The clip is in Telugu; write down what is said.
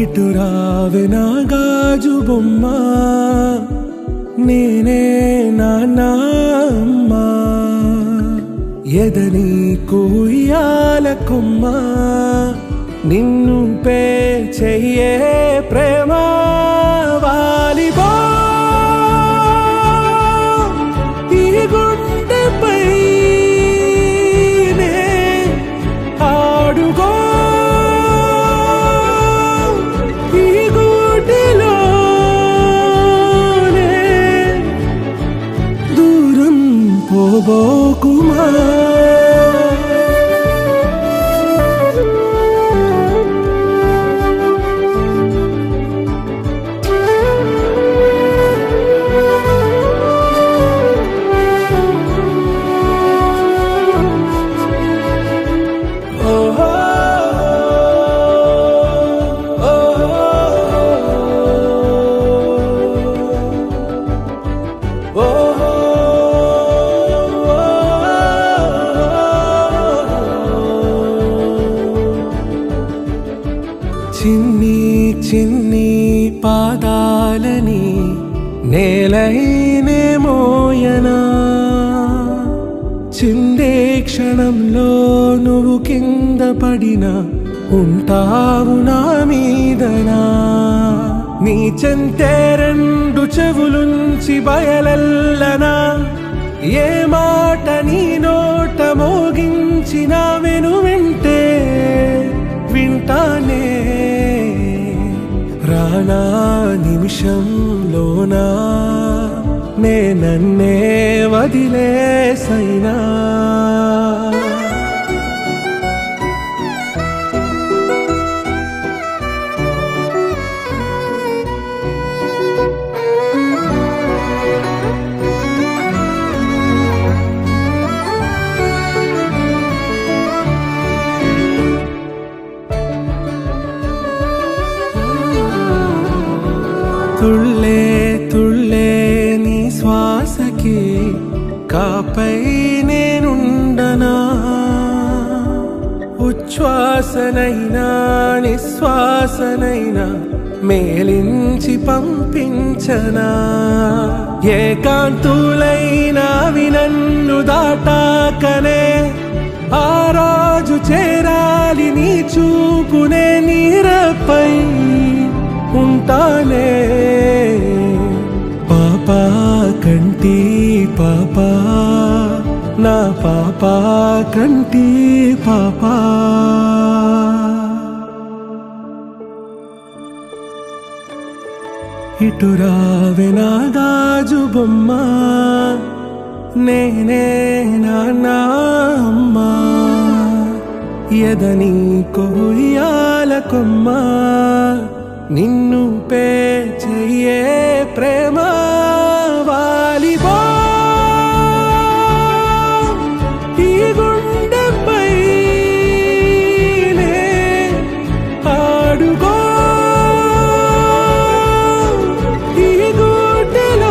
ఇటు రావే నా గాజు బొమ్మ, నేనే నాన్న అమ్మ, ఎదని కుయ్యాల కొమ్మ, నిన్ను పే చెయ్యే ప్రేమ వాలిబో ఈ గుండెపై ఆడుగో ఈ గుడిలోనే దూరం పోబోకుమా. చిన్ని చిన్ని పాదాలని నేలైనే మోయనా, చిందే క్షణంలో నువ్వు కింద పడినా ఉంటావు నా మీదనా. నీ చెంతే రెండు చెవులుంచి బయలెల్లనా, ఏ మాట నీ నోట మోగించిన వెను వింటే వింటానే. రానా నిమిషంలోనా నే నన్నే వదిలేసైనా, తుళ్ళే తుళ్ళే నీ శ్వాసకి కాపై నేనుండనా, ఉచ్ఛ్వాసనైనా నిశ్వాసనైనా మేలించి పంపించనా. ఏకాంతులైనా వినన్ను దాటాకనే ఆ రోజు చేరాలి నీ చూపునే నీరపై ఉంటానే. పాపా కంటి పాపా నా పాపా కంటి పాపా. ఇటు రావే నా గాజు బొమ్మ, నేనే నాన్న అమ్మ, ఎదని కొయ్యాల కొమ్మ, నిన్ను పే చెయ్యే ప్రేమ వాలిబో ఈ గుండెపై ఆడుగో ఈ గుడిలోనే